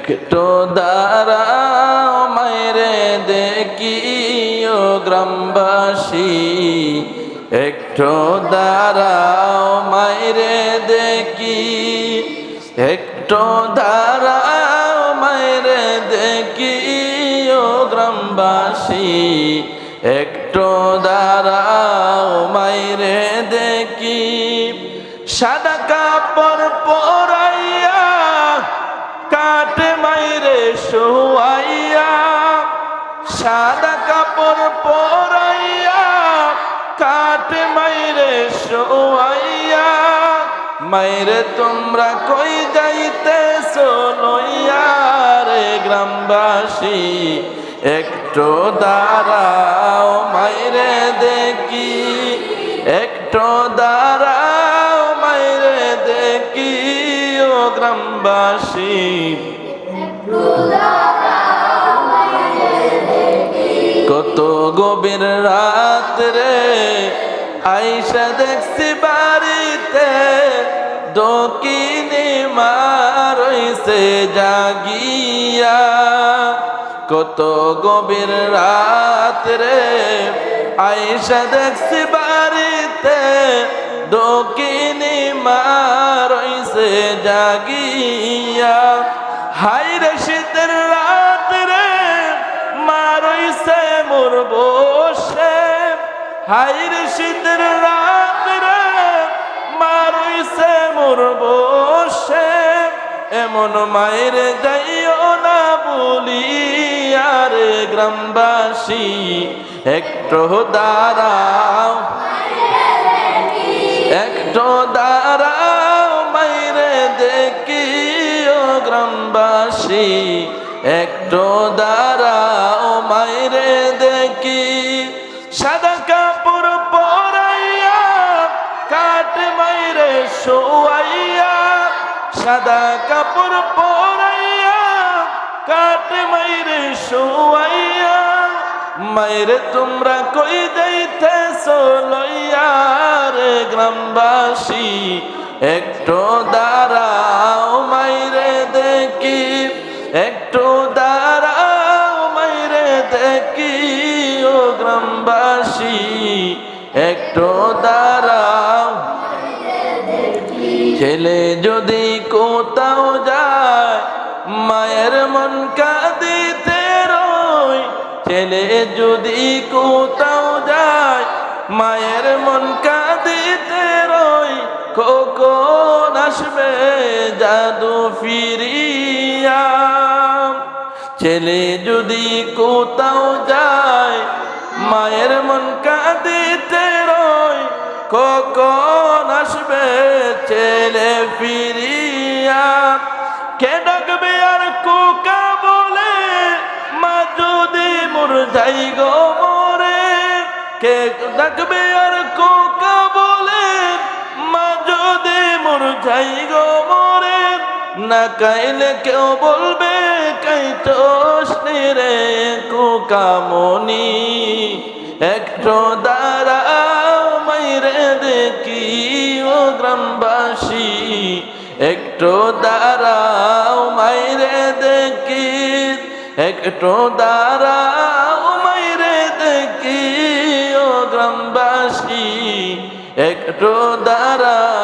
একটু দাঁড়াও মাইরে দেখি ও গ্রামবাসী, একটু দাঁড়াও মাইরে দেখি, একটু দাঁড়াও মাইরে দেখি ও গ্রামবাসী, একটু দাঁড়াও মাইরে দেখি। সাদা কাপড় পরাইয়া কাটে মাইরে শোয়াইয়া, সাদা কাপড় পরাইয়া কাটে মাইরে শোয়াইয়া, মাইরে তোমরা কই যাইতেছো লইয়া রে গ্রামবাসী, একটু দাঁড়াও মাইরে দেখি, একটু দাঁড়াও মাইরে দেখি ও গ্রামবাসী। কত গভীর রাত রে আইসা দেখছি বাড়িতে, দকিনি মারইছে জাগিয়া। কত গভীর রাত রে আইসা দেখছি বাড়িতে, দকিনি মারইছে জাগিয়া। হাইরে শীতের রাত রে মারইছে মোর বসে, হাইরে শীতের রাত রে মারইছে মোর বসে, এমন মায়েরে যাইও না বলিয়া রে গ্রামবাসী, একটু দাঁড়াও, একটু দাঁড়াও মাইরে দেখি ও গ্রামবাসী, একটু দাঁড়াও মাইরে দেখি। সাদা কাপড় পরাইয়া কাটে মাইরে শোয়াইয়া, সাদা কাপড় পরাইয়া কাটে মাইরে শোয়াইয়া, মাইরে তোমরা কই যাইতেছো লইয়া রে গ্রামবাসী, একটু দাঁড়াও মাইরে দেখি, একটু দাঁড়াও মাইরে দেখি ও গ্রামবাসী, একটু দাঁড়াও। ছেলে যদি কোথাও যায় মায়ের মন কাঁদিতে রয়, ছেলে যদি কোথাও যায় মায়ের মন কাঁদিতে রয়, কখন আসবে জাদু ফিরিয়া। ছেলে যদি কোথাও যায় মায়ের মন কাঁদিতে রয়, কখন আসবে ছেলে ফিরিয়া। কে ডাকবে আর কোকা বলে মা যদি মোর যাই গো মরে, কে ডাকবে আর কোকা বলে মা যদি মোর যাই গো মরে, না কাইলে কেউ বলবে কাইতোস রে কোকা মনি, একটু দাঁড়াও মাইরে দেখি ও গ্রামবাসী, একটু দাঁড়াও মাইরে দেখি, একটু দাঁড়াও মাইরে দেখি ও গ্রামবাসী, একটু দাঁড়াও।